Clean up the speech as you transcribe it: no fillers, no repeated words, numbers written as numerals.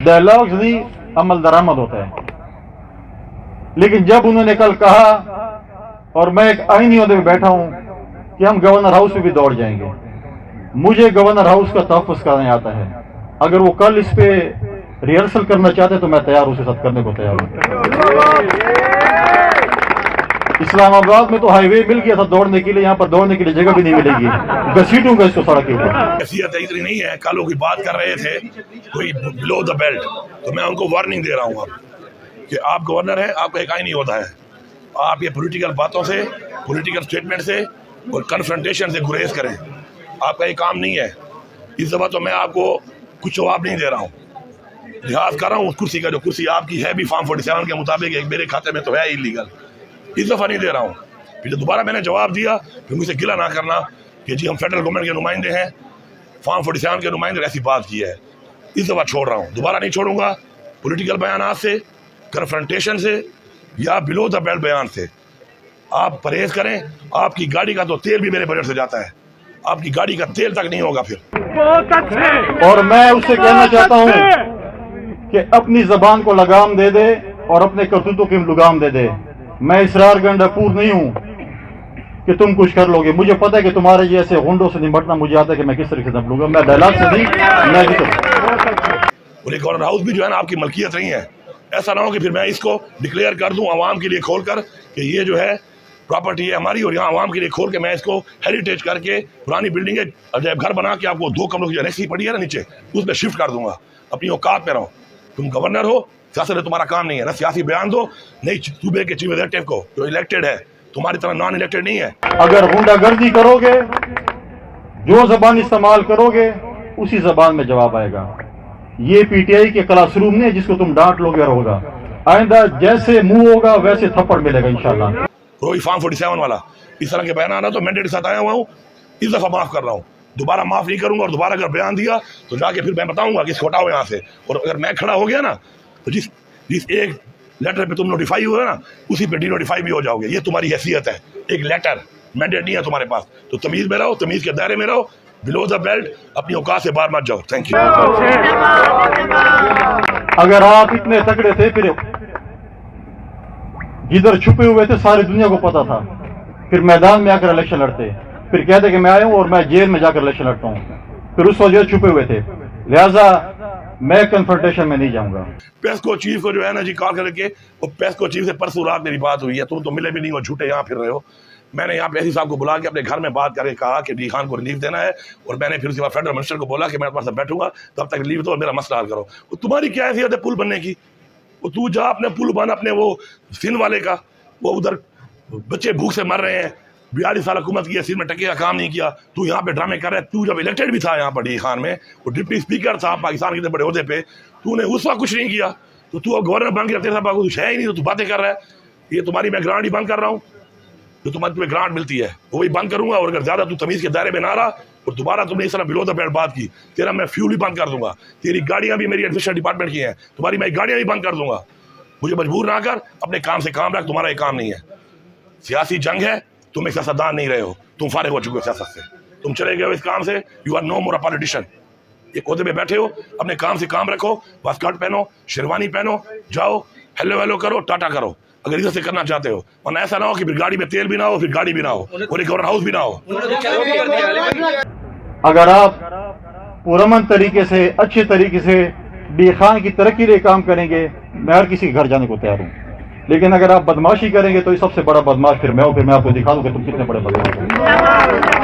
Dialogues नहीं, अमल दरामद होता है। लेकिन जब उन्होंने कल कहा, और मैं एक आईनी ओहदे पे बैठा हूं, कि हम गवर्नर हाउस में भी दौड़ जाएंगे, मुझे गवर्नर हाउस का तहफ़्फ़ुज़ करने आता है। अगर वो कल इस पे रिहर्सल करना चाहते तो मैं तैयार, उसके साथ करने को तैयार हूं। इस्लामाबाद में तो हाईवे मिल गया था दौड़ने के लिए, यहाँ पर दौड़ने के लिए जगह भी नहीं मिलेगी, घसीटूंगा इसको सड़क के ऊपर। हैसियत इतनी नहीं है। कल लोग बात कर रहे थे कोई बिलो द बेल्ट, तो मैं उनको वार्निंग दे रहा हूँ अब कि आप गवर्नर हैं, आपका एक नहीं होता है। आप ये पॉलिटिकल बातों से, पॉलिटिकल स्टेटमेंट से और कन्फ्रंटेशन से गुरेज करें, आपका ये काम नहीं है। इस दफ़ा तो मैं आपको कुछ जवाब नहीं दे रहा हूँ, लिहाज कर रहा हूँ उस कुर्सी का, जो कुर्सी आपकी है भी फॉर्म 47 के मुताबिक एक मेरे खाते में तो है इलीगल। इस दफ़ा नहीं दे रहा हूँ। फिर दोबारा मैंने जवाब दिया, फिर मुझसे गिला ना करना कि जी हम फेडरल गवर्नमेंट के नुमाइंदे हैं, फॉर्म 47 के नुमाइंदे, ऐसी बात की है। इस दफ़ा छोड़ रहा हूँ, दोबारा नहीं छोड़ूंगा। पॉलिटिकल बयानात से, कन्फ्रंटेशन से या बिलो द बेल्ट बयान से आप परहेज करें। आपकी गाड़ी का तो तेल भी मेरे बजट से जाता है, आपकी गाड़ी का तेल तक नहीं होगा फिर। और मैं उससे कहना चाहता हूँ कि अपनी जबान को लगाम दे दे और अपने करतूतों की लगाम दे दे। मैं इसरार गंडापुर नहीं हूँ कि तुम कुछ कर लोगे। मुझे पता है कि तुम्हारे जैसे गुंडों से निपटना मुझे आता है कि मैं किस तरीके से निपट लूंगा। मैं डायलॉग से नहीं, मैं और एक गवर्नर हाउस भी जो है ना आपकी मलकियत नहीं है। ऐसा ना हो कि फिर मैं इसको डिक्लेयर कर दूं आवाम के लिए खोल कर कि ये जो है प्रॉपर्टी है हमारी, और यहाँ आवाम के लिए खोल के मैं इसको हेरिटेज करके पुरानी बिल्डिंग है अजैब घर बना के आपको 2 कमरों की एनेक्सी पड़ी है ना नीचे, उसमें शिफ्ट कर दूंगा। अपनी औकात में रहो। तुम गवर्नर हो, सियासत तुम्हारा काम नहीं है ना सियासी बयान दो, नहीं सूबे के चीफ एग्जीक्यूटिव को जो इलेक्टेड है, तुम्हारी तरह नॉन इलेक्टेड नहीं है। अगर गुंडागर्दी करोगे, जो जबान इस्तेमाल करोगे, उसी जबान में जवाब आएगा। ये पीटीआई के क्लासरूम नहीं है जिसको तुम डांट लोगे और होगा। आइंदा जैसे मुंह होगा वैसे थप्पड़ मिलेगा इंशाल्लाह। रोई फॉर्म 47 वाला इस तरह के बयान आना तो मैंडेट के साथ आया हुआ हूँ, इस दफा माफ कर रहा हूँ, दोबारा माफ नहीं करूंगा। और दोबारा अगर बयान दिया तो जाके फिर मैं बताऊंगा कि हटाओ यहाँ से। और अगर मैं खड़ा हो गया ना तो जिस एक लेटर पे तुम नोटिफाई हुए ना, उसी पे डी नोटिफाई भी हो जाओगे। ये तुम्हारी हैसियत है, एक लेटर, मैंडेट नहीं है तुम्हारे पास। तो तमीज में रहो, तमीज के दायरे में रहो, बिलो द बेल्ट, अपनी औकात से बाहर मत जाओ। Thank you. अगर आप इतने तगड़े थे, फिर जिधर छुपे हुए थे सारी दुनिया को पता था, फिर मैदान में आकर इलेक्शन लड़ते, फिर कहते कि मैं आया हूं और मैं जेल में जाकर इलेक्शन लड़ता हूं। फिर उस वजह छुपे हुए थे, लिहाजा मैं कन्फ्रंटेशन में नहीं जाऊंगा। पेस्को चीफ को जो है ना जी कॉल करके, वो पेस्को चीफ से परसों रात मेरी बात हुई है, तुम तो मिले भी नहीं हो, झूठे यहाँ फिर रहे हो। मैंने यहाँ पे एसी साहब को बुला के अपने घर में बात करके कहा कि डी खान को रिलीफ देना है, और मैंने फिर उसके बाद फेडरल मिनिस्टर को बोला कि मैं तुम्हारे साथ बैठूंगा, तब तक रिलीफ दो और मेरा मसला हल करो। वो तुम्हारी क्या हैसियत है पुल बनने की? वो तू जा अपने पुल बन, अपने वो सिंध वाले का, वो उधर बच्चे भूख से मर रहे हैं, 42 साल हुकूमत की है, सिर में टके का काम नहीं किया। तू यहाँ पे ड्रामे कर रहा है। तू जब इलेक्टेड भी था यहाँ पर डी खान में, वो डिप्टी स्पीकर था पाकिस्तान के बड़े ओहदे पे, तूने उस वक्त कुछ नहीं किया। तो तू अब गवर्नर बन के तेरे साथ कुछ है ही नहीं, तो तू बातें कर रहा है। ये तुम्हारी मैं ग्रांट ही बंद कर रहा हूँ, जो तुम्हें ग्रांट मिलती है वो भी बंद करूंगा। और अगर ज्यादा तू तमीज के दायरे में ना रहा और दोबारा तुमने इस तरह बिलो द बेल्ट बात की, तेरा मैं फ्यूल ही बंद कर दूंगा। तेरी गाड़ियां भी मेरी एडमिनिस्ट्रेशन डिपार्टमेंट की हैं, तुम्हारी मैं गाड़ियां भी बंद कर दूंगा। मुझे मजबूर ना कर, अपने काम से काम रख, तुम्हारा ये काम नहीं है। सियासी जंग है, तुम एक सियासतदान नहीं रहे हो, तुम फारिग हो चुके हो सियासत से, तुम चले गए हो इस काम से। You are no more a politician. एक ओहदे पे बैठे हो, अपने काम से काम रखो, वास्कट पहनो, शेरवानी पहनो, जाओ हेलो हेलो करो, टाटा करो, अगर इधर से करना चाहते हो। वरना ऐसा ना हो कि फिर गाड़ी में तेल भी ना हो, फिर गाड़ी भी ना हो, और एक गवर्नर हाउस भी ना हो। अगर आप पुरअमन तरीके से, अच्छे तरीके से डी खान की तरक्की लिए काम करेंगे, मैं हर किसी के घर जाने को तैयार हूँ। लेकिन अगर आप बदमाशी करेंगे तो सबसे बड़ा बदमाश फिर मैं हूँ। फिर मैं आपको दिखा दूँ कि तुम कितने बड़े बदमाश हो।